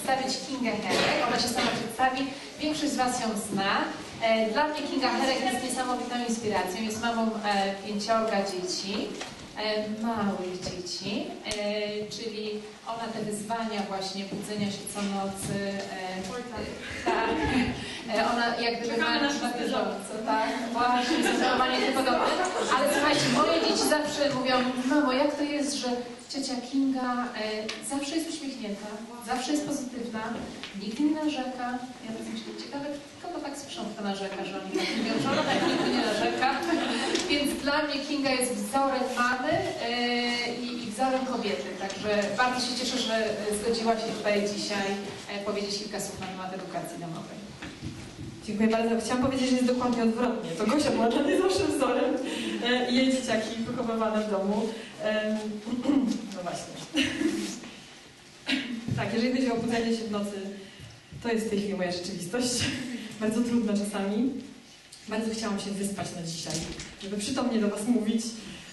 przedstawić Kingę Herek. Ona się sama przedstawi. Większość z Was ją zna. Dla mnie Kinga Herek jest niesamowitą inspiracją. Jest mamą 5 dzieci. Małych dzieci, czyli ona te wyzwania właśnie budzenia się co nocy, tak, ona jak gdyby ma na bieżąco, tak, właśnie, zdecydowanie nie podobne, ale słuchajcie, moje dzieci zawsze mówią, mamo, jak to jest, że ciocia Kinga zawsze jest uśmiechnięta, zawsze jest pozytywna, nigdy nie narzeka. Ja tak myślę, ciekawe, kogo tak sprząta narzeka, że oni tak mówią, że ona tak nigdy nie narzeka. Więc dla mnie Kinga jest wzorem mamy i wzorem kobiety. Także bardzo się cieszę, że zgodziła się tutaj dzisiaj powiedzieć kilka słów na temat edukacji domowej. Dziękuję bardzo. Chciałam powiedzieć, że jest dokładnie odwrotnie. To Gosia była dla mnie zawsze wzorem i jej dzieciaki wychowywane w domu. No właśnie. Tak, jeżeli chodzi o budzenie się w nocy, to jest w tej chwili moja rzeczywistość. Bardzo trudna czasami. Bardzo chciałam się wyspać na dzisiaj, żeby przytomnie do Was mówić.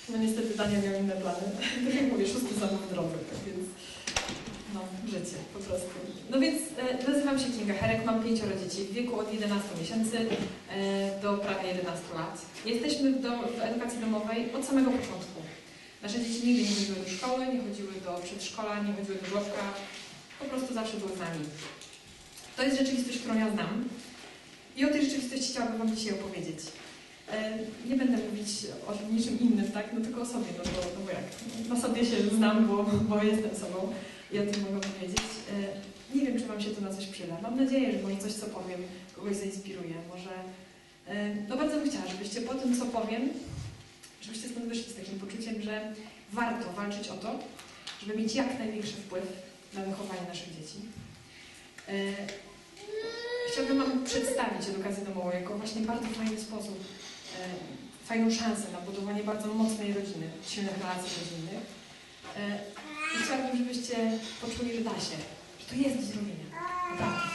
No niestety Daniel miał inne plany. Tak jak mówię, 6 zamów w drodze, tak więc no, życie po prostu. No więc nazywam się Kinga Herek, mam 5 dzieci w wieku od 11 miesięcy do prawie 11 lat. Jesteśmy w edukacji domowej od samego początku. Nasze dzieci nigdy nie chodziły do szkoły, nie chodziły do przedszkola, nie chodziły do żłobka. Po prostu zawsze były z nami. To jest rzeczywistość, którą ja znam. I o tej rzeczywistości chciałabym Wam dzisiaj opowiedzieć. Nie będę mówić o niczym innym, tak? No tylko o sobie, no bo jak? Na sobie się znam, bo jestem sobą i o tym mogę powiedzieć. Nie wiem, czy Wam się to na coś przyda. Mam nadzieję, że może coś, co powiem, kogoś zainspiruje. Może... No bardzo bym chciała, żebyście po tym, co powiem, żebyście stąd wyszli z takim poczuciem, że warto walczyć o to, żeby mieć jak największy wpływ na wychowanie naszych dzieci. Chciałabym Wam przedstawić edukację domową jako właśnie bardzo fajny sposób, fajną szansę na budowanie bardzo mocnej rodziny, silnych relacji rodzinnych. I chciałabym, żebyście poczuli, że da się, że to jest do zrobienia. Naprawdę.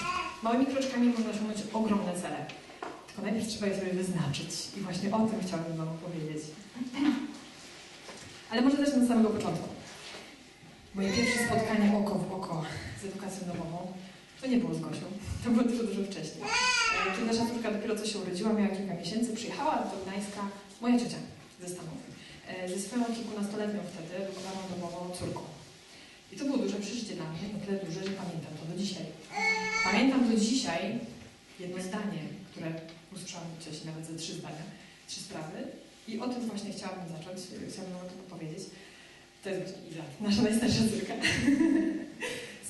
Małymi kroczkami można osiągnąć ogromne cele. Tylko najpierw trzeba je sobie wyznaczyć. I właśnie o tym chciałabym Wam opowiedzieć. Ale może zacznę od samego początku. Moje pierwsze spotkanie oko w oko z edukacją domową to nie było z Gosią. To było dużo wcześniej. Kiedy nasza córka dopiero co się urodziła, miała kilka miesięcy, przyjechała do Gdańska moja ciocia ze Stanów. Ze swoją kilkunastoletnią wtedy wychowaną domową córką. I to było duże przeżycie dla mnie, na tyle duże, że pamiętam to do dzisiaj. Pamiętam do dzisiaj jedno zdanie, które usłyszałam wcześniej, nawet ze 3 zdania, 3 sprawy. I o tym właśnie chciałabym zacząć, chciałabym o tym opowiedzieć. To jest Iza, nasza najstarsza córka.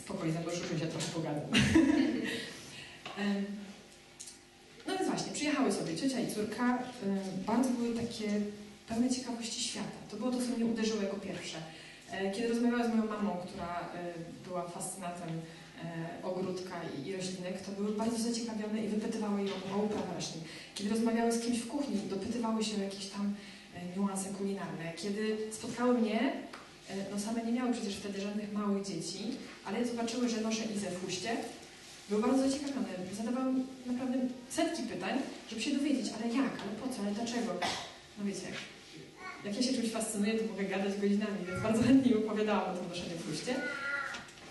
Spokojnie, bo już się trochę pogadam. No więc właśnie, przyjechały sobie ciocia i córka. Bardzo były takie pełne ciekawości świata. To było to, co mnie uderzyło jako pierwsze. Kiedy rozmawiałam z moją mamą, która była fascynatem ogródka i roślinek, to były bardzo zaciekawione i wypytywały ją o uprawę roślin. Kiedy rozmawiały z kimś w kuchni, dopytywały się o jakieś tam niuanse kulinarne. Kiedy spotkały mnie, no same nie miały przecież wtedy żadnych małych dzieci, ale zobaczyły, że noszę Izę w chuście. Były bardzo zaciekawione. Zadawały naprawdę setki pytań, żeby się dowiedzieć, ale jak, ale po co, ale dlaczego. No wiecie, jak ja się czymś fascynuję, to mogę gadać godzinami, więc bardzo chętnie opowiadałam o tym noszeniu w chuście.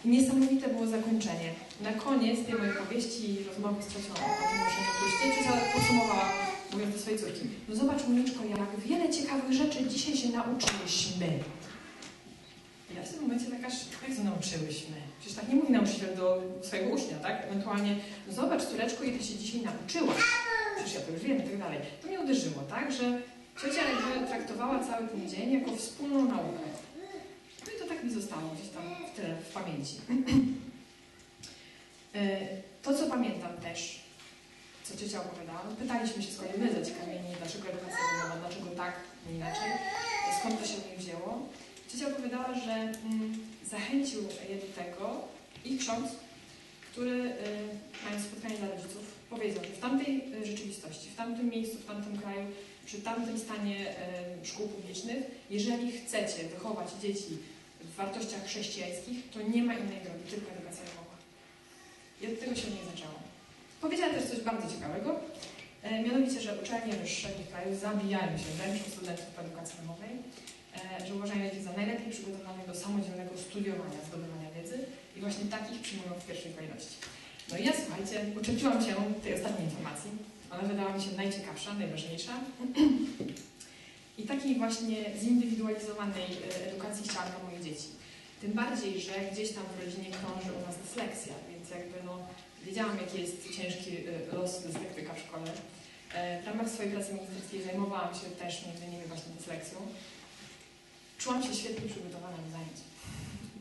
I niesamowite było zakończenie. Na koniec tej mojej powieści i rozmowy z ciocią o tym noszeniu w chuście, ciocia podsumowała, mówiąc do swojej córki: no zobacz, Moniczko, jak wiele ciekawych rzeczy dzisiaj się nauczyłyśmy. I ja w tym momencie tak aż, jak to nauczyłyśmy? Przecież tak nie mówi nauczyciel do swojego ucznia, tak? Ewentualnie, no zobacz, córeczko, ile się dzisiaj nauczyłaś. Przecież ja to już wiem i tak dalej. To mnie uderzyło, tak? Że ciocia jakby traktowała cały ten dzień jako wspólną naukę. No i to tak mi zostało gdzieś tam w tyle, w pamięci. To, co pamiętam też, co ciocia opowiadała, no pytaliśmy się z kolei my zaciekawieni, dlaczego edukacja domowa, dlaczego tak, nie inaczej, skąd to się u niej wzięło. Ciocia opowiadała, że zachęcił je do tego ich ksiądz, który mając spotkanie dla rodziców, powiedział, że w tamtej rzeczywistości, w tamtym miejscu, w tamtym kraju, przy tamtym stanie szkół publicznych, jeżeli chcecie wychować dzieci w wartościach chrześcijańskich, to nie ma innej drogi, tylko edukacja domowa. I od tego się nie zaczęło. Powiedziała też coś bardzo ciekawego, mianowicie, że uczelnie wyższe w kraju zabijają się wręcz o studentów edukacji domowej, że uważają ich za najlepiej przygotowanych do samodzielnego studiowania, zdobywania wiedzy i I właśnie takich przyjmują w pierwszej kolejności. No i ja, słuchajcie, uczepiłam się tej ostatniej informacji. Ona wydała mi się najciekawsza, najważniejsza. I takiej właśnie zindywidualizowanej edukacji chciałam dla moich dzieci. Tym bardziej, że gdzieś tam w rodzinie krąży u nas dysleksja, więc jakby no wiedziałam, jaki jest ciężki los dyslektyka w szkole. W ramach swojej pracy magisterskiej zajmowałam się też między innymi właśnie dysleksją. Czułam się świetnie przygotowana do zajęć.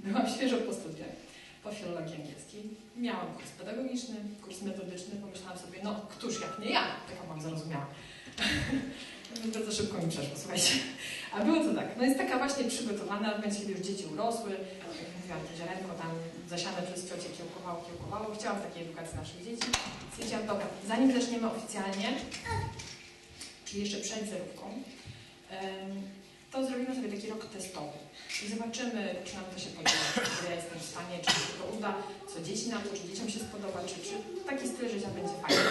Byłam świeżo po studiach, po filologii angielskiej. Miałam kurs pedagogiczny, kurs metodyczny. Pomyślałam sobie, no któż jak nie ja? Taka mam zrozumiała. Bardzo szybko mi przeszło, słuchajcie. A było to tak, no jest taka właśnie przygotowana, w momencie, kiedy już dzieci urosły, jak mówiłam, to ziarenko tam zasiane przez ciocię kiełkowało. Chciałam takiej edukacji naszych dzieci. Stwierdziłam, dobra, zanim zaczniemy oficjalnie, czyli jeszcze przed zerówką, to zrobimy sobie taki rok testowy. I zobaczymy, czy nam to się podoba, czy ja jestem w stanie, czy się to uda, co dzieci na to, czy dzieciom się spodoba, czy taki styl życia będzie fajny.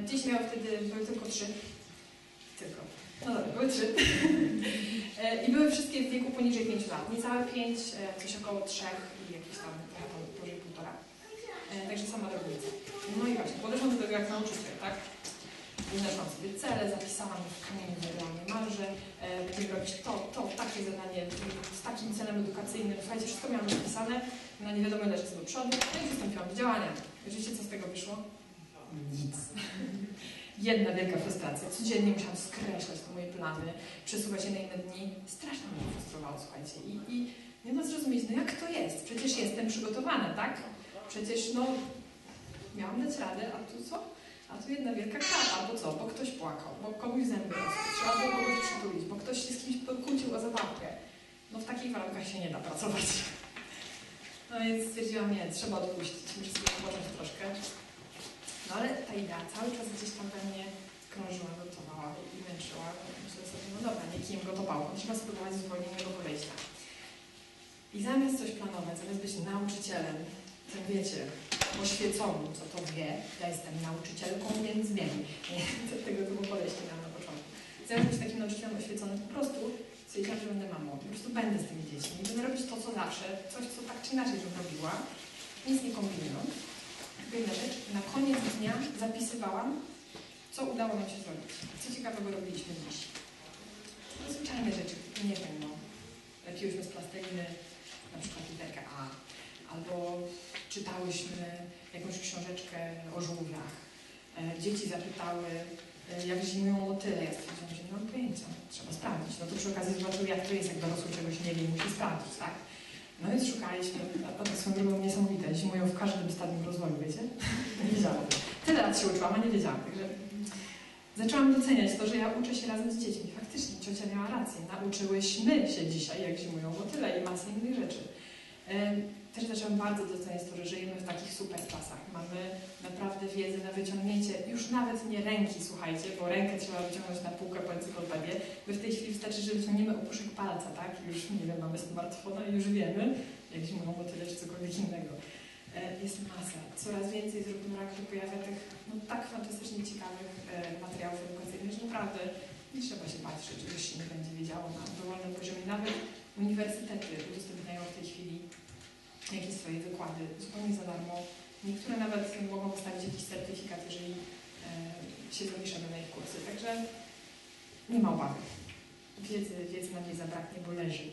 Dzieci miały wtedy, były tylko 3. No dobra, były 3. I były wszystkie w wieku poniżej 5 lat. Niecałe 5, coś około 3 i jakieś tam powyżej 1,5. Także sama drobnica. No i właśnie, podeszłam do tego jak nauczyciel, tak? Wyznaczyłam sobie cele, zapisałam w kamieniu niemalże, będziemy robić to, takie zadanie z takim celem edukacyjnym. Słuchajcie, wszystko miałam zapisane, no nie wiadomo ile czasu do przodu, no i przystąpiłam do działania. Wiecie, co z tego wyszło? Nic. Jedna wielka frustracja. Codziennie musiałam skreślać te moje plany, przesuwać je na inne dni. Strasznie mnie frustrowało, słuchajcie. I nie da zrozumieć, no jak to jest? Przecież jestem przygotowana, tak? Przecież no miałam dać radę, a tu co? A tu jedna wielka klapa, bo co? Bo ktoś płakał, bo komuś zęby rosły, trzeba było kogoś przytulić, bo ktoś się z kimś pokłócił o zabawkę. No w takich warunkach się nie da pracować. No więc stwierdziłam, nie, trzeba odpuścić, muszę sobie odpocząć troszkę. No ale ta idea cały czas gdzieś tam we mnie krążyła, gotowała i męczyła. Myślę sobie, no dobra, nie kijem gotowała, trzeba spróbować zupełnie innego podejścia. I zamiast coś planować, zamiast być nauczycielem, tym wiecie, oświeconym, co to wie, ja jestem nauczycielką, więc wiem. Tego typu podejście miałam na początku. Zamiast być takim nauczycielem oświeconym, po prostu stwierdziłam, że będę mamą, po prostu będę z tymi dziećmi, będę robić to, co zawsze, coś, co tak czy inaczej bym robiła, nic nie kombinując. Jedna rzecz, na koniec dnia zapisywałam, co udało nam się zrobić. Co ciekawego robiliśmy dziś. Zwyczajne rzeczy, nie wiem, no. Lepiłyśmy z plasteliny, na przykład literkę A, albo czytałyśmy jakąś książeczkę o żółwiach. Dzieci zapytały, jak zimują motyle. Ja stwierdziłam, że nie mam pojęcia, trzeba sprawdzić. No to przy okazji zobaczyły, jak to jest, jak dorosły czegoś nie wie i musi sprawdzić, tak? No więc szukaliśmy, a to swoją drogą niesamowite, zimują w każdym stadium rozwoju, wiecie? Nie wiedziałam. Tyle lat się uczyłam, a nie wiedziałam. Także zaczęłam doceniać to, że ja uczę się razem z dziećmi. Faktycznie, ciocia miała rację. Nauczyłyśmy się dzisiaj, jak zimują motyle i masę innych rzeczy. Też zaczęłam bardzo doceniać to, że żyjemy w takich super czasach. Mamy naprawdę wiedzę na wyciągnięcie, już nawet nie ręki, słuchajcie, bo rękę trzeba wyciągnąć na półkę po encyklopedię. My w tej chwili wystarczy, że wyciągniemy opuszek palca, tak? Już, nie wiem, mamy smartfona i już wiemy, jak zimują motyle czy cokolwiek innego. Jest masa. Coraz więcej z roku na rok się pojawia tych no, tak fantastycznie ciekawych materiałów edukacyjnych, że naprawdę nie trzeba się bać, że czegoś się nie będzie wiedziało na dowolnym poziomie. Nawet uniwersytety udostępniają w tej chwili jakieś swoje wykłady zupełnie za darmo. Niektóre nawet mogą wystawić jakiś certyfikat, jeżeli się zapiszemy na ich kursy. Także nie ma obawy. Wiedzy nam nie zabraknie, bo leży.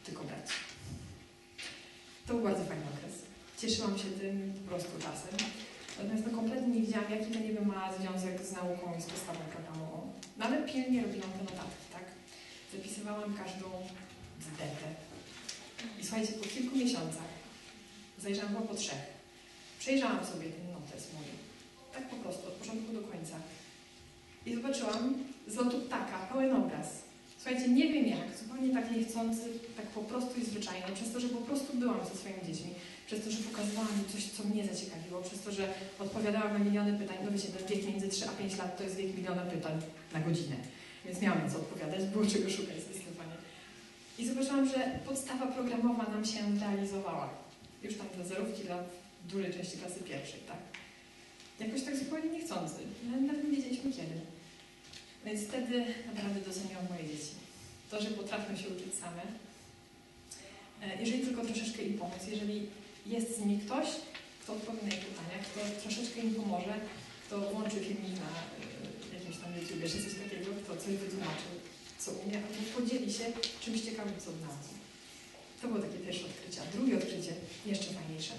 Tylko brać. To był bardzo fajny okres. Cieszyłam się tym po prostu czasem. Natomiast no, kompletnie nie wiedziałam, jaki to niby ma związek z nauką i z podstawą programową. No ale pilnie robiłam te notatki, tak? Zapisywałam każdą zdetę. I słuchajcie, po kilku miesiącach zajrzałam chyba po 3. Przejrzałam sobie ten notes mój. Tak po prostu, od początku do końca. I zobaczyłam z lotu ptaka pełen obraz. Słuchajcie, nie wiem jak, zupełnie tak niechcący, tak po prostu i zwyczajnie, przez to, że po prostu byłam ze swoimi dziećmi, przez to, że pokazywałam im coś, co mnie zaciekawiło, przez to, że odpowiadałam na miliony pytań. No wiecie, ten wiek między 3 a 5 lat to jest wiek miliona pytań na godzinę. Więc miałam co odpowiadać, było czego szukać zdecydowanie. I zobaczyłam, że podstawa programowa nam się realizowała. Już tam dla zerówki, dla dużej części klasy pierwszej, tak? Jakoś tak zupełnie niechcący. Nawet nie wiedzieliśmy kiedy. Więc wtedy naprawdę doceniłam moje dzieci. To, że potrafią się uczyć same. jeżeli tylko troszeczkę im pomóc, jeżeli jest z nimi ktoś, kto odpowie na ich pytania, kto troszeczkę im pomoże, kto włączy filmik na jakimś tam YouTubie, czy coś takiego, kto coś wytłumaczy, co umie, albo podzieli się czymś ciekawym, co znalazł. To było takie pierwsze odkrycie. A drugie odkrycie, jeszcze fajniejsze.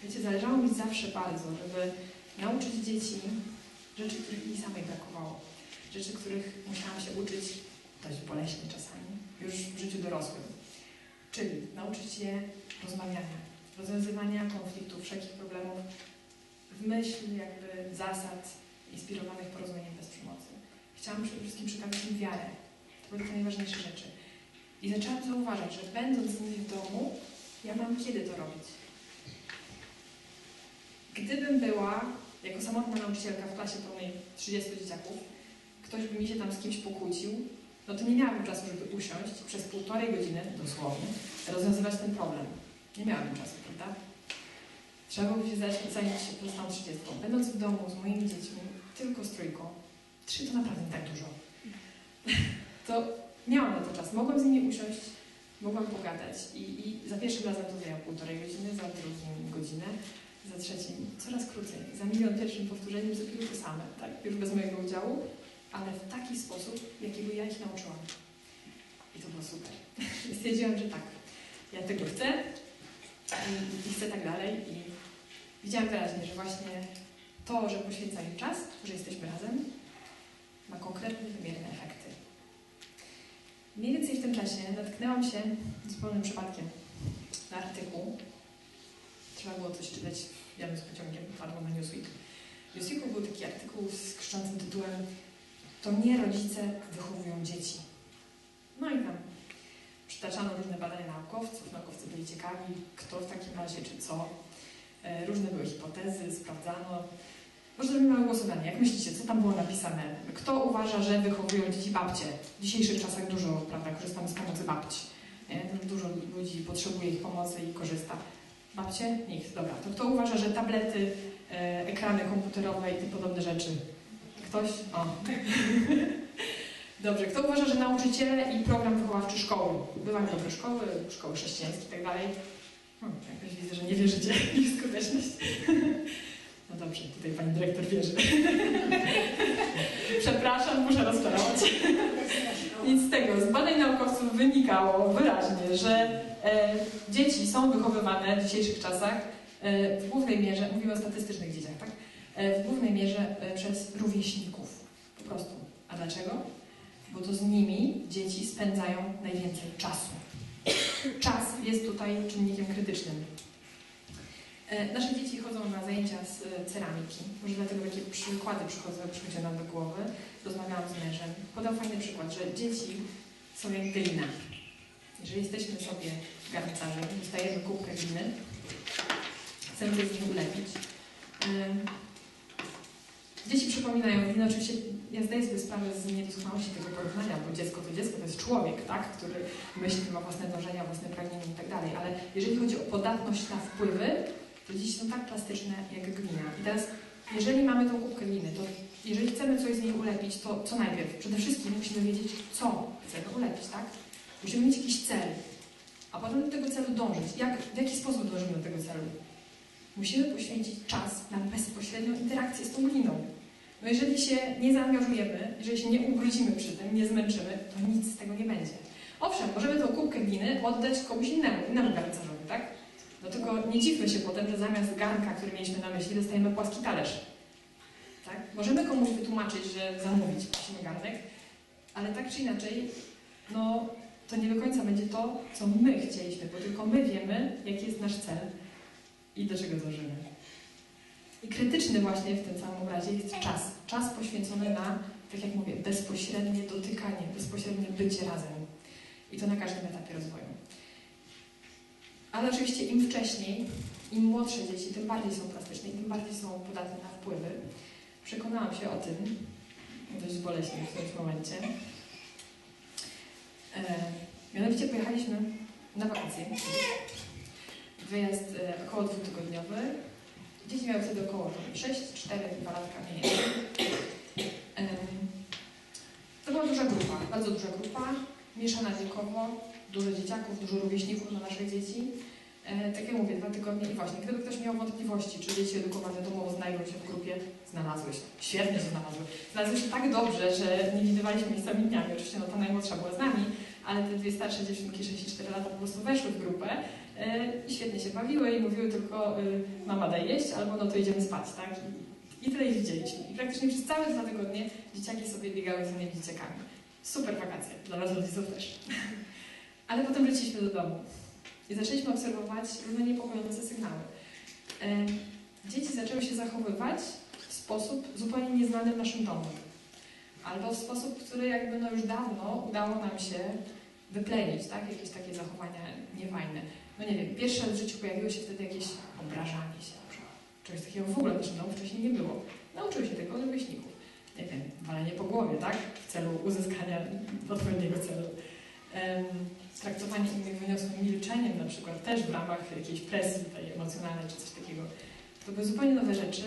Wiecie, zależało mi zawsze bardzo, żeby nauczyć dzieci rzeczy, których mi samej brakowało. Rzeczy, których musiałam się uczyć dość boleśnie czasami, już w życiu dorosłym. Czyli nauczyć je rozmawiania, rozwiązywania konfliktów, wszelkich problemów w myśl jakby zasad inspirowanych porozumieniem bez przemocy. Chciałam przede wszystkim przekazywać im wiarę. To były te najważniejsze rzeczy. I zaczęłam zauważać, że będąc z nimi w domu, ja mam kiedy to robić. Gdybym była jako samotna nauczycielka w klasie pełnej 30 dzieciaków, ktoś by mi się tam z kimś pokłócił, no to nie miałabym czasu, żeby usiąść przez 1,5 godziny, dosłownie, rozwiązywać ten problem. Nie miałabym czasu, prawda? Trzeba byłoby się zająć pozostałą 30. Będąc w domu z moimi dziećmi, tylko z trójką, 3 to naprawdę nie tak dużo, to miałam na to czas. Mogłam z nimi usiąść, mogłam pogadać i za pierwszym razem to zajęło 1,5 godziny, za drugim godzinę, za trzecim coraz krócej. Za milion pierwszym powtórzeniem zrobiły to same, tak? Już bez mojego udziału, ale w taki sposób, jakiego ja ich nauczyłam. I to było super. I stwierdziłam, że tak, ja tego chcę i chcę tak dalej. I widziałam wyraźnie, że właśnie to, że poświęcam im czas, że jesteśmy razem, ma konkretne, wymierne efekty. Mniej więcej w tym czasie natknęłam się zupełnym przypadkiem na artykuł. Trzeba było coś czytać, jadę z pociągiem, padło na Newsweek. W Newsweeku był taki artykuł z krzyczącym tytułem "To nie rodzice wychowują dzieci". No i tam przytaczano różne badania naukowców, naukowcy byli ciekawi, kto w takim razie, czy co. Różne były hipotezy, sprawdzano. Może zrobimy głosowanie. Jak myślicie, co tam było napisane? Kto uważa, że wychowują dzieci babcie? W dzisiejszych czasach dużo, prawda, korzystamy z pomocy babci. Nie? Dużo ludzi potrzebuje ich pomocy i korzysta. Babcie? Nikt. Dobra. To kto uważa, że tablety, ekrany komputerowe i tym podobne rzeczy? Ktoś? O. Dobrze. Kto uważa, że nauczyciele i program wychowawczy szkoły? Bywają dobre szkoły, szkoły chrześcijańskie i tak dalej. Jakoś widzę, że nie wierzycie w ich skuteczność. No dobrze, tutaj pani dyrektor wierzy. Przepraszam, muszę rozczarować. Nic z tego. Z badań naukowców wynikało wyraźnie, że dzieci są wychowywane w dzisiejszych czasach w głównej mierze, mówimy o statystycznych dzieciach, tak? W głównej mierze przez rówieśników. Po prostu. A dlaczego? Bo to z nimi dzieci spędzają najwięcej czasu. Czas jest tutaj czynnikiem krytycznym. Nasze dzieci chodzą na zajęcia z ceramiki. Może dlatego takie przykłady przychodzą nam do głowy. Rozmawiałam z mężem. Podał fajny przykład, że dzieci są jak glina. Jeżeli jesteśmy sobie garncarzem, dostajemy kubkę gliny, chcemy coś z niej ulepić. Dzieci przypominają glinę. Oczywiście ja zdaję sobie sprawę z niedoskonałości tego porównania, bo dziecko to jest człowiek, tak? Który myśli, ma własne dążenia, własne pragnienia i tak dalej. Ale jeżeli chodzi o podatność na wpływy, to dzieci są tak plastyczne jak glina. I teraz, jeżeli mamy tą kubkę gliny, to jeżeli chcemy coś z niej ulepić, to co najpierw? Przede wszystkim musimy wiedzieć, co chcemy ulepić, tak? Musimy mieć jakiś cel, a potem do tego celu dążyć. W jaki sposób dążymy do tego celu? Musimy poświęcić czas na bezpośrednią interakcję z tą gliną. No jeżeli się nie zaangażujemy, jeżeli się nie ubrudzimy przy tym, nie zmęczymy, to nic z tego nie będzie. Owszem, możemy tą kubkę gliny oddać komuś innemu garncarzowi, tak? No tylko nie dziwmy się potem, że zamiast garnka, który mieliśmy na myśli, dostajemy płaski talerz. Tak? Możemy komuś wytłumaczyć, że zamówić prosimy garnek, ale tak czy inaczej, no to nie do końca będzie to, co my chcieliśmy, bo tylko my wiemy, jaki jest nasz cel i do czego dążymy. I krytyczny właśnie w tym samym obrazie jest czas. Czas poświęcony na, tak jak mówię, bezpośrednie dotykanie, bezpośrednie bycie razem. I to na każdym etapie rozwoju. Ale oczywiście im wcześniej, im młodsze dzieci, tym bardziej są plastyczne i tym bardziej są podatne na wpływy. Przekonałam się o tym dość boleśnie w którymś momencie. Mianowicie pojechaliśmy na wakacje. Wyjazd około 2-tygodniowy. Dzieci miały wtedy około 6, 4, 2 latka mniej. To była duża grupa, bardzo duża grupa. mieszana wiekowo, dużo dzieciaków, dużo rówieśników dla naszych dzieci. Tak jak mówię, 2 tygodnie i właśnie, gdyby ktoś miał wątpliwości, czy dzieci edukowane domowo znajdą się w grupie, znalazły się. Świetnie się znalazły. Znalazły się tak dobrze, że nie widywaliśmy ich całymi dniami. Oczywiście ta najmłodsza była z nami, ale te 2 starsze dziewczynki, 6 i 4 lata, po prostu weszły w grupę i świetnie się bawiły i mówiły tylko mama daj jeść, albo no to idziemy spać, tak? I tyle ich widzieliśmy. I praktycznie przez całe 2 tygodnie dzieciaki sobie biegały z innymi dzieciakami. Super wakacje, dla nas rodziców też. Ale potem wróciliśmy do domu i zaczęliśmy obserwować różne niepokojące sygnały. Dzieci zaczęły się zachowywać w sposób zupełnie nieznany w naszym domu. Albo w sposób, który jakby no już dawno udało nam się wyplenić, tak? Jakieś takie zachowania niefajne. No nie wiem, pierwsze w życiu pojawiło się wtedy jakieś obrażanie się na przykład. Czegoś takiego w ogóle w naszym domu wcześniej nie było. Nauczyły się tego od rówieśników. Nie wiem, walenie po głowie, tak? W celu uzyskania odpowiedniego celu. Traktowanie innych wyniosłym milczeniem na przykład, też w ramach jakiejś presji tej emocjonalnej czy coś takiego. To były zupełnie nowe rzeczy.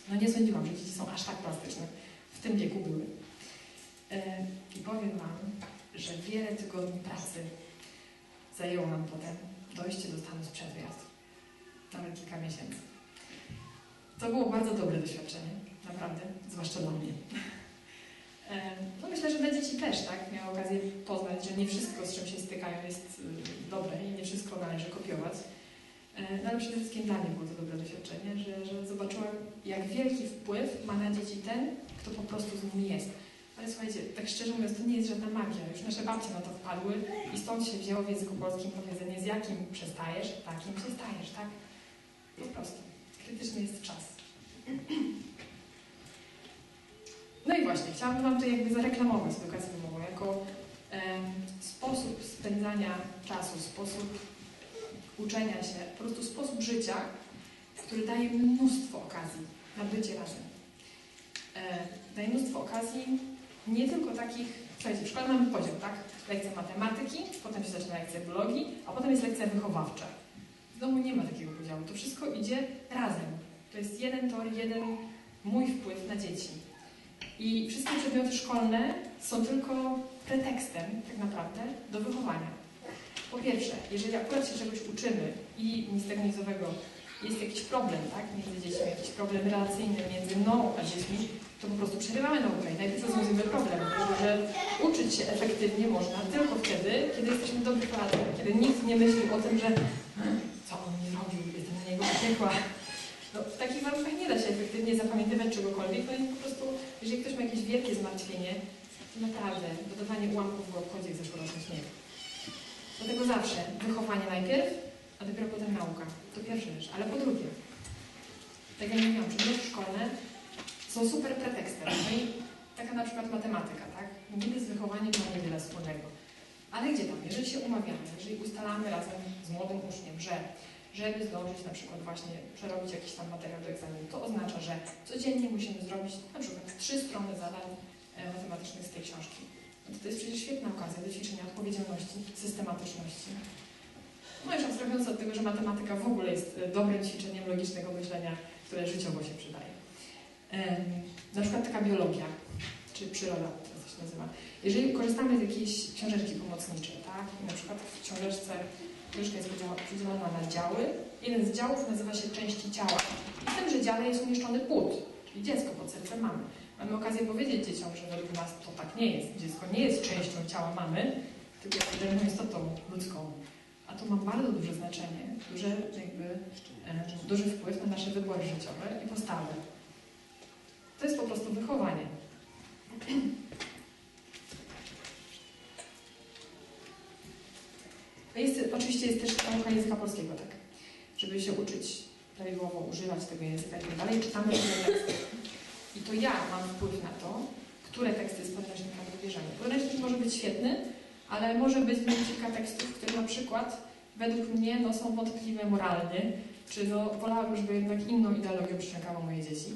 No nie sądziłam, że dzieci są aż tak plastyczne. W tym wieku były. I powiem Wam, że wiele tygodni pracy zajęło nam potem dojście do stanu sprzed wyjazdu. Nawet kilka miesięcy. To było bardzo dobre doświadczenie, naprawdę, zwłaszcza dla mnie. No myślę, że dla dzieci też, tak? Miały okazję poznać, że nie wszystko, z czym się stykają, jest dobre i nie wszystko należy kopiować. No ale przede wszystkim dla mnie było to dobre doświadczenie, że zobaczyłam, jak wielki wpływ ma na dzieci ten, kto po prostu z nimi jest. Ale słuchajcie, tak szczerze mówiąc, to nie jest żadna magia. Już nasze babcie na to wpadły i stąd się wzięło w języku polskim powiedzenie, z jakim przestajesz, takim się stajesz, tak? Po prostu. Krytyczny jest czas. No i właśnie, chciałabym Wam to jakby zareklamować edukację domową jako sposób spędzania czasu, sposób uczenia się, po prostu sposób życia, który daje mnóstwo okazji na bycie razem. Daje mnóstwo okazji, nie tylko takich, słuchajcie, w szkole mamy podział, tak? Lekcja matematyki, potem się zaczyna lekcja biologii, a potem jest lekcja wychowawcza. W domu nie ma takiego podziału, to wszystko idzie razem. To jest jeden tor, jeden mój wpływ na dzieci. I wszystkie przedmioty szkolne są tylko pretekstem, tak naprawdę, do wychowania. Po pierwsze, jeżeli akurat się czegoś uczymy i nic z tego nizowego jest jakiś problem, tak, między dziećmi, jakiś problem relacyjny między mną a dziećmi, to po prostu przerywamy naukę i najpierw rozwiązujemy problem, że uczyć się efektywnie można tylko wtedy, kiedy jesteśmy dobrzy partnerem, kiedy nikt nie myśli o tym, że co on mi zrobił, jestem na niego uciekła. No, w takich warunkach nie da się efektywnie zapamiętywać czegokolwiek, no i po prostu, jeżeli ktoś ma jakieś wielkie zmartwienie, to naprawdę dodawanie ułamków w obchodzie jak zeszłoroczny śnieg. Dlatego zawsze wychowanie najpierw, a dopiero potem nauka. To pierwsza rzecz. Ale po drugie, tak jak mówiłam, przedmioty szkolne są super pretekstem. No i taka na przykład matematyka, tak? Niby z wychowaniem ma niewiele wspólnego. Ale gdzie tam? Jeżeli się umawiamy, jeżeli ustalamy razem z młodym uczniem, że żeby zdążyć na przykład właśnie przerobić jakiś tam materiał do egzaminu, to oznacza, że codziennie musimy zrobić na przykład 3 strony zadań matematycznych z tej książki. No to jest przecież świetna okazja do ćwiczenia odpowiedzialności, systematyczności. No już abstrahując od tego, że matematyka w ogóle jest dobrym ćwiczeniem logicznego myślenia, które życiowo się przydaje. Na przykład taka biologia, czy przyroda, to się nazywa. Jeżeli korzystamy z jakiejś książeczki pomocniczej, tak? Na przykład w książeczce książka jest podzielona na działy. Jeden z działów nazywa się części ciała. I w tymże dziale jest umieszczony płód, czyli dziecko pod sercem mamy. Mamy okazję powiedzieć dzieciom, że według nas to tak nie jest. Dziecko nie jest częścią ciała mamy, tylko jest jedyną istotą ludzką. A to ma bardzo duże znaczenie, duży wpływ na nasze wybory życiowe i postawy. To jest po prostu wychowanie. Oczywiście jest też nauka języka polskiego, tak? Żeby się uczyć prawidłowo używać tego języka i tak dalej, czytamy różne teksty. I to ja mam wpływ na to, które teksty z podręcznika wybierzemy. Podręcznik może być świetny, ale może być w nim kilka tekstów, które na przykład według mnie są wątpliwe moralnie, czy wolałabym, żeby jednak inną ideologię przyciągało moje dzieci.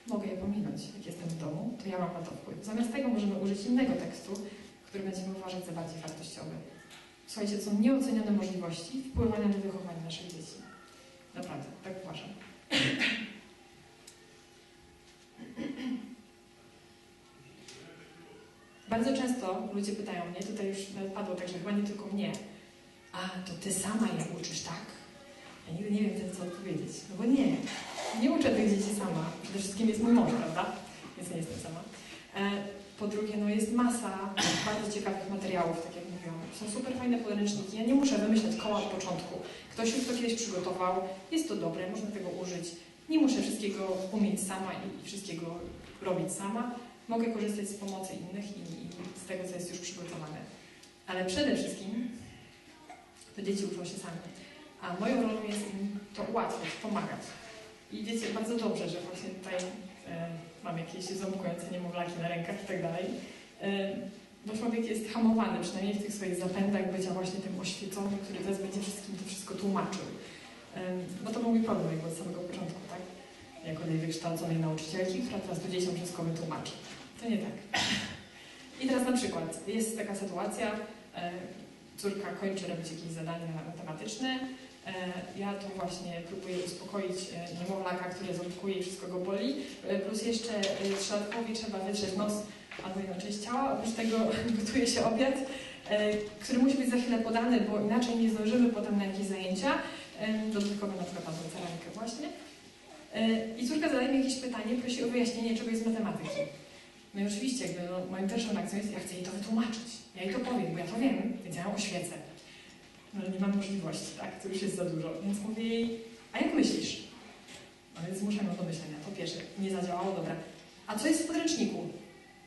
Mogę je pominąć, jak jestem w domu, to ja mam na to wpływ. Zamiast tego możemy użyć innego tekstu, który będziemy uważać za bardziej wartościowy. Słuchajcie, to są nieocenione możliwości wpływania na wychowanie naszych dzieci. Naprawdę, tak uważam. Bardzo często często ludzie pytają mnie, tutaj już nawet padło, także chyba nie tylko mnie, a to ty sama je uczysz, tak? Ja nigdy nie wiem wtedy, co odpowiedzieć. No bo nie uczę tych dzieci sama. Przede wszystkim jest mój mąż, prawda? Więc nie jestem sama. Po drugie, no jest masa bardzo ciekawych materiałów, tak jak mówiłam. Są super fajne podręczniki. Ja nie muszę wymyślać koła od początku. Ktoś już to kiedyś przygotował. Jest to dobre, można tego użyć. Nie muszę wszystkiego umieć sama i wszystkiego robić sama. Mogę korzystać z pomocy innych i z tego, co jest już przygotowane. Ale przede wszystkim to dzieci uczą się sami. A moją rolą jest im to ułatwiać, pomagać. I wiecie bardzo dobrze, że właśnie tutaj mam jakieś ząbkujące niemowlaki na rękach i tak dalej. Bo człowiek jest hamowany, przynajmniej w tych swoich zapędach bycia właśnie tym oświeconym, który teraz będzie wszystkim to wszystko tłumaczył. Bo to był mój problem jakby od samego początku, tak? Jako wykształconej nauczycielki, która teraz tu dzieciom wszystko wytłumaczy. To nie tak. I teraz na przykład jest taka sytuacja, córka kończy robić jakieś zadania matematyczne. Ja tu właśnie próbuję uspokoić niemowlaka, który ząbkuje i wszystko go boli. Plus jeszcze 3-latkowi trzeba wytrzeć nos albo inną część ciała. Oprócz tego gotuje się obiad, który musi być za chwilę podany, bo inaczej nie zdążymy potem na jakieś zajęcia. Dodatkowo na przykład tą cerankę właśnie. I córka zadaje mi jakieś pytanie, prosi o wyjaśnienie czegoś z matematyki. No i oczywiście jakby, moją pierwszą reakcją jest, ja chcę jej to wytłumaczyć. Ja jej to powiem, bo ja to wiem, więc ja ją oświecę. No ale nie mam możliwości, tak? To już jest za dużo. Więc mówię jej, a jak myślisz? No więc zmuszam ją do myślenia. Po pierwsze, nie zadziałało, dobra. A co jest w podręczniku?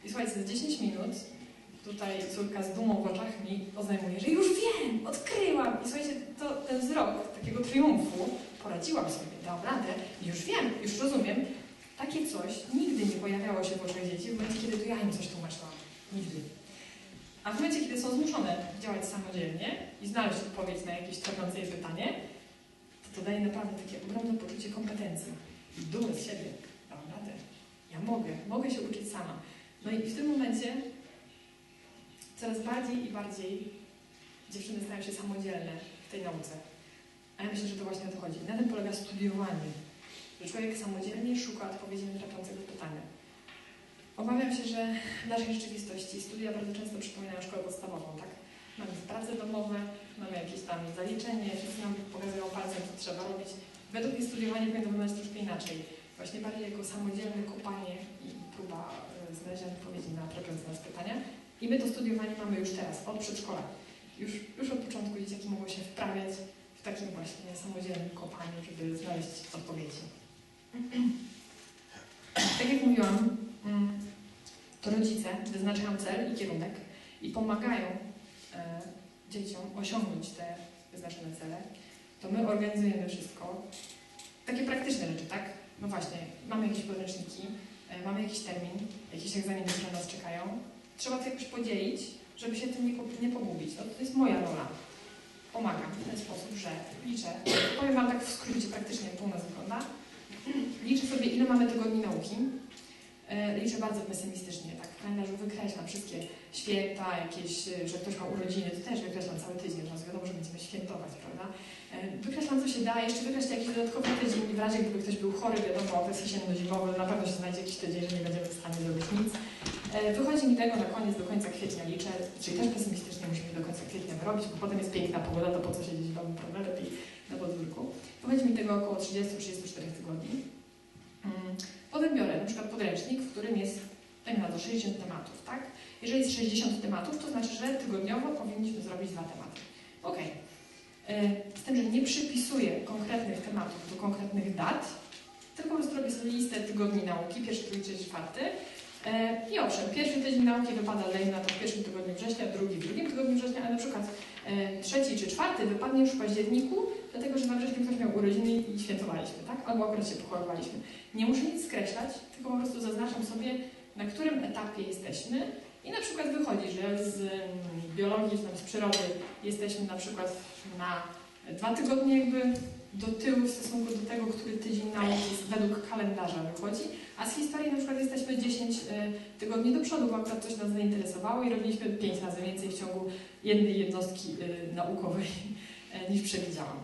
I słuchajcie, za 10 minut tutaj córka z dumą w oczach mi oznajmuje, że już wiem, odkryłam. I słuchajcie, to ten wzrok takiego triumfu, poradziłam sobie, dałam radę, już wiem, już rozumiem. Takie coś nigdy nie pojawiało się w oczach dzieci w momencie, kiedy to ja im coś tłumaczyłam. Nigdy. A w momencie, kiedy są zmuszone działać samodzielnie i znaleźć odpowiedź na jakieś trafiące je pytanie, to daje naprawdę takie ogromne poczucie kompetencji i dumy z siebie. Dałam radę. Ja mogę się uczyć sama. No i w tym momencie coraz bardziej i bardziej dziewczyny stają się samodzielne w tej nauce. A ja myślę, że to właśnie o to chodzi. Na tym polega studiowanie. Że człowiek samodzielnie szuka odpowiedzi na trafiącego pytania. Obawiam się, że w naszej rzeczywistości studia bardzo często przypominają szkołę podstawową, tak? Mamy prace domowe, mamy jakieś tam zaliczenie, wszyscy nam pokazują palcem, co trzeba robić. Według mnie studiowanie powinno wyglądać troszkę inaczej. Właśnie bardziej jako samodzielne kopanie i próba znalezienia odpowiedzi na trafiące nas pytania. I my to studiowanie mamy już teraz, od przedszkola. Już od początku dzieciaki mogą się wprawiać w takim właśnie samodzielnym kopaniu, żeby znaleźć odpowiedzi. Tak jak mówiłam, to rodzice wyznaczają cel i kierunek i pomagają dzieciom osiągnąć te wyznaczone cele. To my organizujemy wszystko. Takie praktyczne rzeczy, tak? No właśnie, mamy jakieś podręczniki, mamy jakiś termin, jakieś egzaminy, które nas czekają. Trzeba to jakoś podzielić, żeby się tym nie pogubić. No, to jest moja rola. Pomagam w ten sposób, że liczę, powiem Wam tak w skrócie praktycznie, jak to u nas wygląda. Liczę sobie, ile mamy tygodni nauki. Liczę bardzo pesymistycznie, tak w kalendarzu wykreślam wszystkie święta, jakieś, że ktoś ma urodziny, to też wykreślam cały tydzień, od razu wiadomo, że będziemy świętować, prawda? Wykreślam, co się da, jeszcze wykreślę jakiś dodatkowy tydzień, w razie gdyby ktoś był chory, wiadomo, okres jesienno-zimowy, na pewno się znajdzie jakiś tydzień, że nie będziemy w stanie zrobić nic. Wychodzi mi tego na koniec, do końca kwietnia liczę, czyli też pesymistycznie musimy do końca kwietnia wyrobić, bo potem jest piękna pogoda, to po co siedzieć w domu, prawda? Lepiej na podwórku. Wychodzi mi tego około 30-34 tygodni. Potem biorę na przykład podręcznik, w którym jest, dajmy na to, 60 tematów, tak? Jeżeli jest 60 tematów, to znaczy, że tygodniowo powinniśmy zrobić 2 tematy. Ok. Z tym, że nie przypisuję konkretnych tematów do konkretnych dat, tylko po prostu robię sobie listę tygodni nauki, pierwszy, drugi, trzeci, czwarty. I owszem, pierwszy tydzień nauki wypada, dajmy na to, w pierwszym tygodniu września, drugi w drugim tygodniu września, ale na przykład trzeci czy czwarty wypadnie już w październiku, dlatego że we wrześniu ktoś miał urodziny i świętowaliśmy, tak? Albo akurat się pochorowaliśmy. Nie muszę nic skreślać, tylko po prostu zaznaczam sobie, na którym etapie jesteśmy i na przykład wychodzi, że z biologii, czy tam z przyrody jesteśmy na przykład na 2 tygodnie jakby do tyłu w stosunku do tego, który tydzień nauki według kalendarza wychodzi, a z historii na przykład jesteśmy 10 tygodni do przodu, bo akurat coś nas zainteresowało i robiliśmy 5 razy więcej w ciągu jednej jednostki naukowej niż przewidziałam.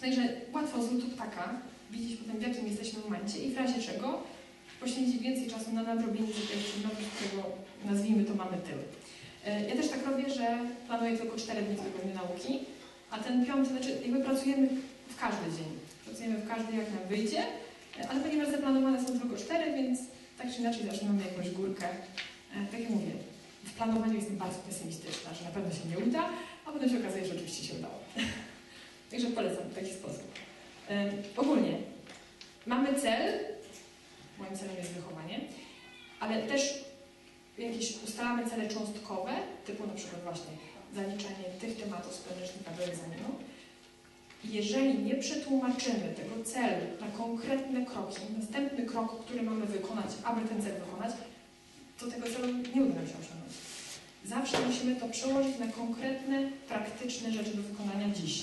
Także łatwo z lotu ptaka widzieć potem, w jakim jesteśmy momencie i w razie czego poświęcić więcej czasu na nadrobienie tego, którego nazwijmy to mamy tył. Ja też tak robię, że planuję tylko 4 dni w tygodniu nauki, a ten 5, znaczy jakby pracujemy w każdy dzień. Pracujemy w każdy, jak nam wyjdzie, ale ponieważ zaplanowane są tylko 4, więc tak czy inaczej zawsze mamy jakąś górkę. Tak jak mówię, w planowaniu jestem bardzo pesymistyczna, że na pewno się nie uda, a potem się okazuje, że rzeczywiście się udało. Także polecam w taki sposób. Ogólnie mamy cel, moim celem jest wychowanie, ale też jakieś ustalamy cele cząstkowe, typu na przykład właśnie zaliczanie tych tematów z podręcznika do egzaminu. Jeżeli nie przetłumaczymy tego celu na konkretne kroki, następny krok, który mamy wykonać, aby ten cel wykonać, to tego celu nie uda nam się osiągnąć. Zawsze musimy to przełożyć na konkretne, praktyczne rzeczy do wykonania dziś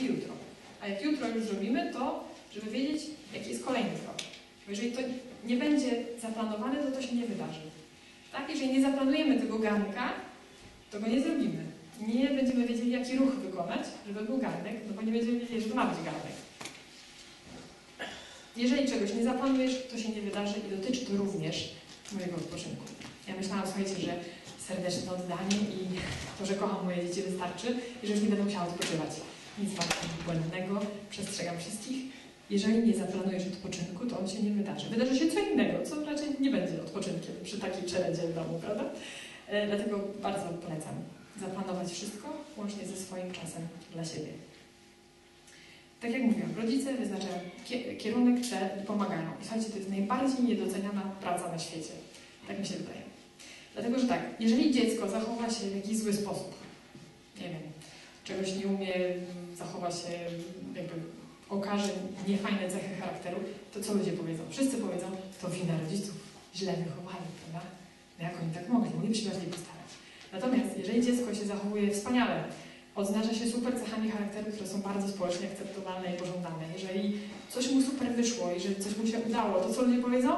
i jutro. A jak jutro już zrobimy, to żeby wiedzieć, jaki jest kolejny krok. Bo jeżeli to nie będzie zaplanowane, to się nie wydarzy. Tak? Jeżeli nie zaplanujemy tego garnka, to go nie zrobimy. Nie będziemy wiedzieli, jaki ruch wykonać, żeby był garnek, no bo nie będziemy wiedzieli, że to ma być garnek. Jeżeli czegoś nie zaplanujesz, to się nie wydarzy i dotyczy to również mojego odpoczynku. Ja myślałam, słuchajcie, że serdeczne oddanie i to, że kocham moje dzieci wystarczy i że już nie będę musiała odpoczywać. Nic bardziej błędnego, przestrzegam wszystkich. Jeżeli nie zaplanujesz odpoczynku, to on się nie wydarzy. Wydarzy się co innego, co raczej nie będzie odpoczynkiem przy takiej czeredzie w domu, prawda? Dlatego bardzo polecam zaplanować wszystko, łącznie ze swoim czasem dla siebie. Tak jak mówiłam, rodzice wyznaczają kierunek, cel i pomagają. I słuchajcie, to jest najbardziej niedoceniana praca na świecie. Tak mi się wydaje. Dlatego, że tak, jeżeli dziecko zachowa się w jakiś zły sposób, nie wiem, czegoś nie umie, zachowa się, jakby okaże niefajne cechy charakteru, to co ludzie powiedzą? Wszyscy powiedzą, to wina rodziców, źle wychowali, prawda? No jak oni tak mogli się bardziej postarać. Natomiast jeżeli dziecko się zachowuje wspaniale, odznacza się super cechami charakteru, które są bardzo społecznie akceptowalne i pożądane, jeżeli coś mu super wyszło, jeżeli coś mu się udało, to co ludzie powiedzą?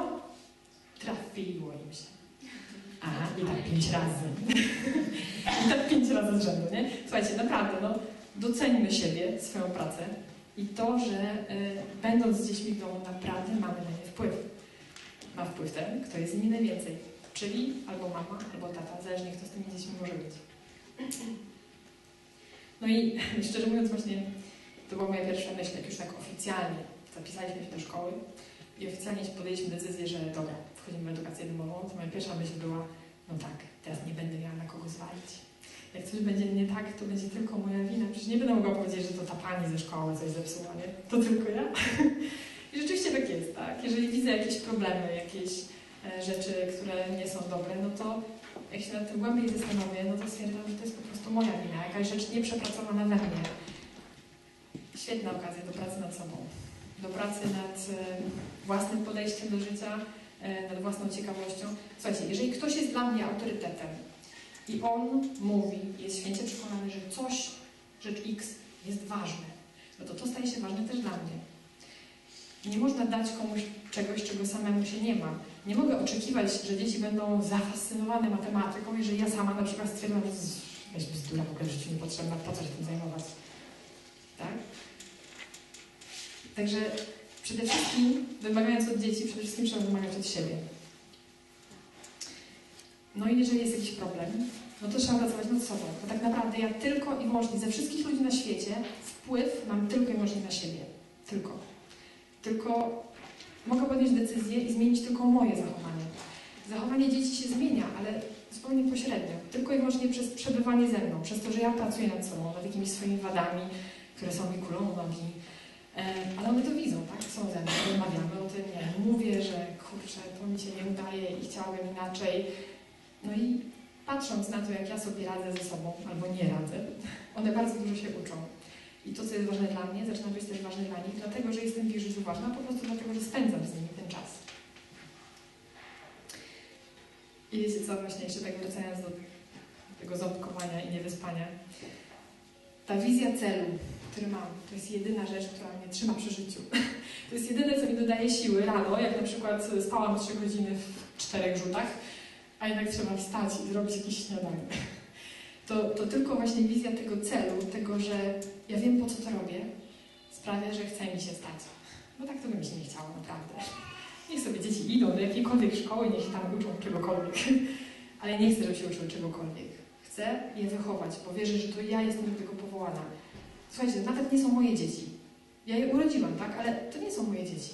Trafiło im się. A, i tak 5 razy. I tak 5 razy z rzędu, nie? Słuchajcie, naprawdę, no, doceńmy siebie, swoją pracę i to, że będąc z dziećmi w domu, naprawdę mamy na nie wpływ. Ma wpływ ten, kto jest z nimi najwięcej. Czyli albo mama, albo tata, zależnie kto z tymi dziećmi może być. No i szczerze mówiąc właśnie, to była moja pierwsza myśl, jak już tak oficjalnie zapisaliśmy się do szkoły i oficjalnie podjęliśmy decyzję, że dobra, wchodzimy w edukację domową, to moja pierwsza myśl była, no tak, teraz nie będę miała na kogo zwalić. Jak coś będzie nie tak, to będzie tylko moja wina. Przecież nie będę mogła powiedzieć, że to ta pani ze szkoły coś zepsuła, nie? To tylko ja. I rzeczywiście tak jest, tak? Jeżeli widzę jakieś problemy, jakieś rzeczy, które nie są dobre, no to jak się nad tym głębiej zastanowię, no to stwierdzam, że to jest po prostu moja wina, jakaś rzecz nieprzepracowana we mnie. Świetna okazja do pracy nad sobą, do pracy nad własnym podejściem do życia, nad własną ciekawością. Słuchajcie, jeżeli ktoś jest dla mnie autorytetem i on mówi, jest święcie przekonany, że coś, rzecz X jest ważne, no to staje się ważne też dla mnie. Nie można dać komuś czegoś, czego samemu się nie ma. Nie mogę oczekiwać, że dzieci będą zafascynowane matematyką, jeżeli ja sama na przykład stwierdzam, że weź bzdura, w ogóle w życiu niepotrzebna, po co się tym zajmować. Tak? Także przede wszystkim, wymagając od dzieci, przede wszystkim trzeba wymagać od siebie. No i jeżeli jest jakiś problem, no to trzeba pracować nad sobą. Bo tak naprawdę ja tylko i wyłącznie ze wszystkich ludzi na świecie wpływ mam tylko i wyłącznie na siebie. Tylko mogę podjąć decyzję i zmienić tylko moje zachowanie. Zachowanie dzieci się zmienia, ale zupełnie pośrednio. Tylko i wyłącznie przez przebywanie ze mną, przez to, że ja pracuję nad sobą, nad jakimiś swoimi wadami, które są mi kulą u nogi. Ale one to widzą, tak? Są ze mną, rozmawiamy o tym, ja mówię, że kurczę, to mi się nie udaje i chciałabym inaczej. No i patrząc na to, jak ja sobie radzę ze sobą, albo nie radzę, one bardzo dużo się uczą. I to, co jest ważne dla mnie, zaczyna być też ważne dla nich, dlatego, że jestem w ich życiu ważna, a po prostu dlatego, że spędzam z nimi ten czas. I wiecie co, właśnie jeszcze tak wracając do tego ząbkowania i niewyspania. Ta wizja celu, który mam, to jest jedyna rzecz, która mnie trzyma przy życiu. To jest jedyne, co mi dodaje siły rano, jak na przykład spałam 3 godziny w 4 rzutach, a jednak trzeba wstać i zrobić jakieś śniadanie. To tylko właśnie wizja tego celu, tego, że ja wiem, po co to robię, sprawia, że chce mi się stać. No tak to by mi się nie chciało, naprawdę. Niech sobie dzieci idą do jakiejkolwiek szkoły, niech się tam uczą czegokolwiek. Ale nie chcę, żeby się uczyły czegokolwiek. Chcę je wychować, bo wierzę, że to ja jestem do tego powołana. Słuchajcie, nawet nie są moje dzieci. Ja je urodziłam, tak? Ale to nie są moje dzieci.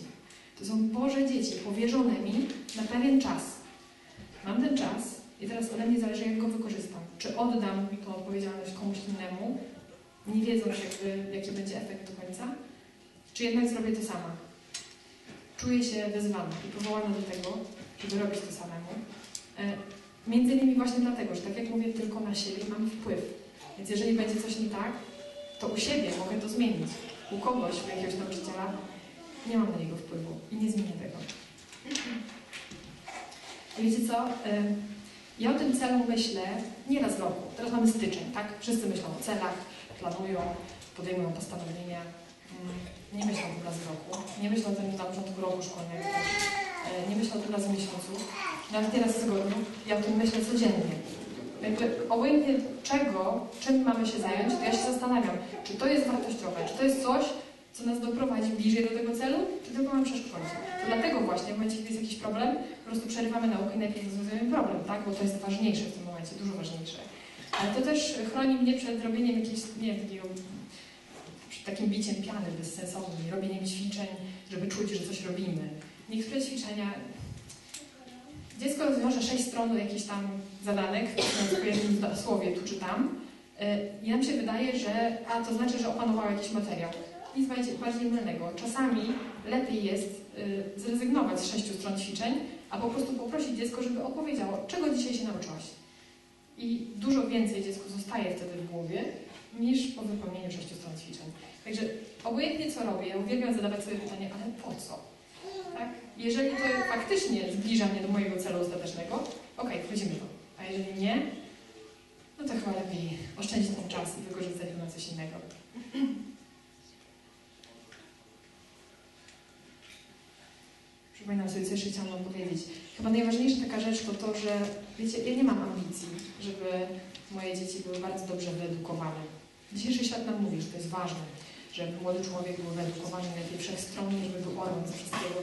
To są Boże dzieci, powierzone mi na pewien czas. Mam ten czas i teraz ode mnie zależy, jak go wykorzystam. Czy oddam tą odpowiedzialność komuś innemu, nie wiedząc jaki będzie efekt do końca, czy jednak zrobię to sama. Czuję się wezwana i powołana do tego, żeby robić to samemu. Między innymi właśnie dlatego, że tak jak mówię, tylko na siebie mam wpływ. Więc jeżeli będzie coś nie tak, to u siebie mogę to zmienić. U kogoś, u jakiegoś nauczyciela nie mam na niego wpływu i nie zmienię tego. I wiecie co? Ja o tym celu myślę nie raz w roku. Teraz mamy styczeń, tak? Wszyscy myślą o celach, planują, podejmują postanowienia. Nie myślą o tym raz w roku. Nie myślą o tym na początku roku szkolnego. Nie myślą o tym raz w miesiącu. Nawet nie raz w tygodniu. Ja o tym myślę codziennie. Jakby obojętnie czym mamy się zająć, to ja się zastanawiam, czy to jest wartościowe, czy to jest coś, co nas doprowadzi bliżej do tego celu, czy tylko nam przeszkodzi. To dlatego właśnie, w momencie, kiedy jest jakiś problem, po prostu przerywamy naukę i najpierw rozwiązujemy problem, tak? Bo to jest ważniejsze w tym momencie, dużo ważniejsze. Ale to też chroni mnie przed robieniem jakiegoś, nie wiem, przed takim biciem piany bezsensownym, robieniem ćwiczeń, żeby czuć, że coś robimy. Niektóre ćwiczenia... Dziecko rozwiąże 6 stron jakichś tam zadanek, po jednym słowie tu czy tam, i nam się wydaje, że to znaczy, że opanował jakiś materiał. Nic bardziej mylnego. Czasami lepiej jest zrezygnować z 6 stron ćwiczeń, a po prostu poprosić dziecko, żeby opowiedziało, czego dzisiaj się nauczyłaś. I dużo więcej dziecku zostaje wtedy w głowie, niż po wypełnieniu 6 stron ćwiczeń. Także obojętnie co robię, ja uwielbiam zadawać sobie pytanie, ale po co? Tak? Jeżeli to faktycznie zbliża mnie do mojego celu ostatecznego, okej, wchodzimy w to. A jeżeli nie, no to chyba lepiej oszczędzić ten czas i wykorzystać go na coś innego. Przypominam sobie, co jeszcze chciałam wam powiedzieć. Chyba najważniejsza taka rzecz to to, że wiecie, ja nie mam ambicji, żeby moje dzieci były bardzo dobrze wyedukowane. Dzisiejszy świat nam mówi, że to jest ważne, żeby młody człowiek był wyedukowany najpierw wszechstronnie, żeby był orłem ze wszystkiego.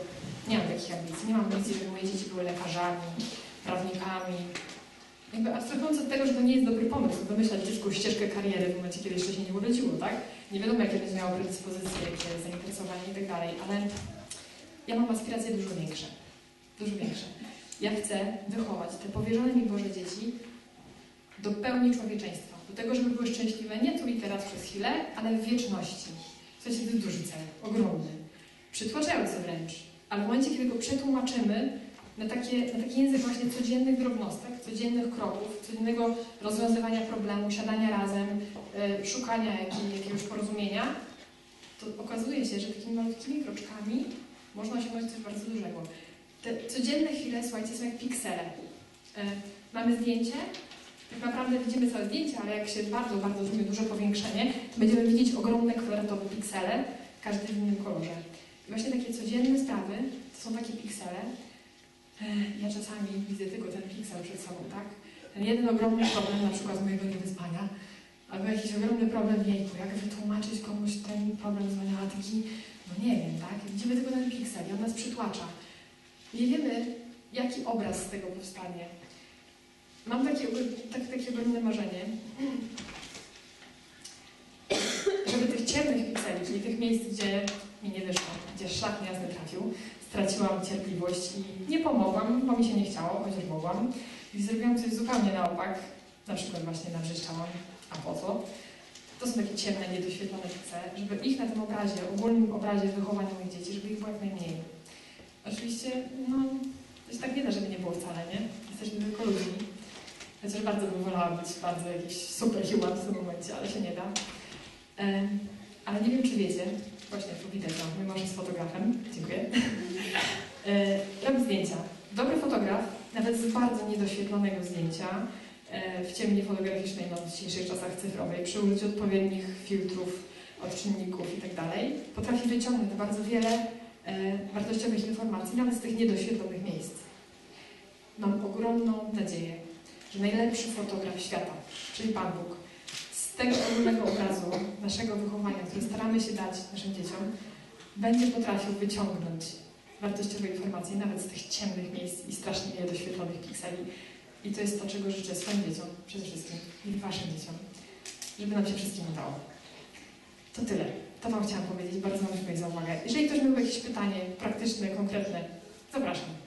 Nie mam takich ambicji. Nie mam ambicji, żeby moje dzieci były lekarzami, prawnikami. Jakby abstrahując od tego, że to nie jest dobry pomysł, wymyślać dziecku ścieżkę kariery w momencie, kiedy jeszcze się nie urodziło, tak? Nie wiadomo, jakie będzie miało predyspozycje, jakie zainteresowanie i tak dalej, ale ja mam aspiracje dużo większe. Dużo większe. Ja chcę wychować te powierzone mi Boże dzieci do pełni człowieczeństwa. Do tego, żeby były szczęśliwe nie tu i teraz przez chwilę, ale w wieczności. Słuchajcie, to jest duży cel, ogromny. Przytłaczający wręcz. Ale w momencie, kiedy go przetłumaczymy na taki język właśnie codziennych drobnostek, codziennych kroków, codziennego rozwiązywania problemu, siadania razem, szukania jakiegoś porozumienia, to okazuje się, że takimi malutkimi kroczkami można osiągnąć coś bardzo dużego. Te codzienne chwile, słuchajcie, są jak piksele. Mamy zdjęcie, tak naprawdę widzimy całe zdjęcie, ale jak się bardzo, bardzo zrobi duże powiększenie, to będziemy widzieć ogromne kwadratowe piksele, każdy w innym kolorze. I właśnie takie codzienne sprawy to są takie piksele. Ja czasami widzę tylko ten piksel przed sobą, tak? Ten jeden ogromny problem, na przykład z mojego niewyspania, albo jakiś ogromny problem wieku, jak wytłumaczyć komuś ten problem z matematyki, no nie wiem, tak? Widzimy tylko ten piksel i on nas przytłacza. Nie wiemy, jaki obraz z tego powstanie. Mam takie ogromne marzenie, żeby tych ciemnych pikseli, czyli tych miejsc, gdzie mi nie wyszło, gdzie szlak niejasny trafił, straciłam cierpliwość i nie pomogłam, bo mi się nie chciało, chociaż mogłam. I zrobiłam coś zupełnie na opak, na przykład właśnie nawrzeszczałam, a po co? To są takie ciemne, niedoświetlone piksele, żeby ich na tym obrazie, ogólnym obrazie wychowania moich dzieci, żeby ich było jak najmniej. Oczywiście, no, to się tak nie da, żeby nie było wcale, nie? Jesteśmy tylko ludźmi. Chociaż bardzo bym wolała być bardzo jakiś superhuman w tym momencie, ale się nie da. Ale nie wiem, czy wiecie, właśnie tu widać, że mój mąż jest fotografem, dziękuję. Robi zdjęcia. Dobry fotograf, nawet z bardzo niedoświetlonego zdjęcia, w ciemni fotograficznej, no w dzisiejszych czasach cyfrowej, przy użyciu odpowiednich filtrów, odczynników itd., potrafi wyciągnąć bardzo wiele wartościowych informacji, nawet z tych niedoświetlonych miejsc. Mam ogromną nadzieję, że najlepszy fotograf świata, czyli Pan Bóg, z tego ogólnego obrazu naszego wychowania, które staramy się dać naszym dzieciom, będzie potrafił wyciągnąć wartościowe informacje nawet z tych ciemnych miejsc i strasznie niedoświetlonych pikseli. I to jest to, czego życzę swoim dzieciom przede wszystkim i waszym dzieciom, żeby nam się wszystkim udało. To tyle. To wam chciałam powiedzieć. Bardzo wam dziękuję za uwagę. Jeżeli ktoś miałby jakieś pytanie praktyczne, konkretne, zapraszam.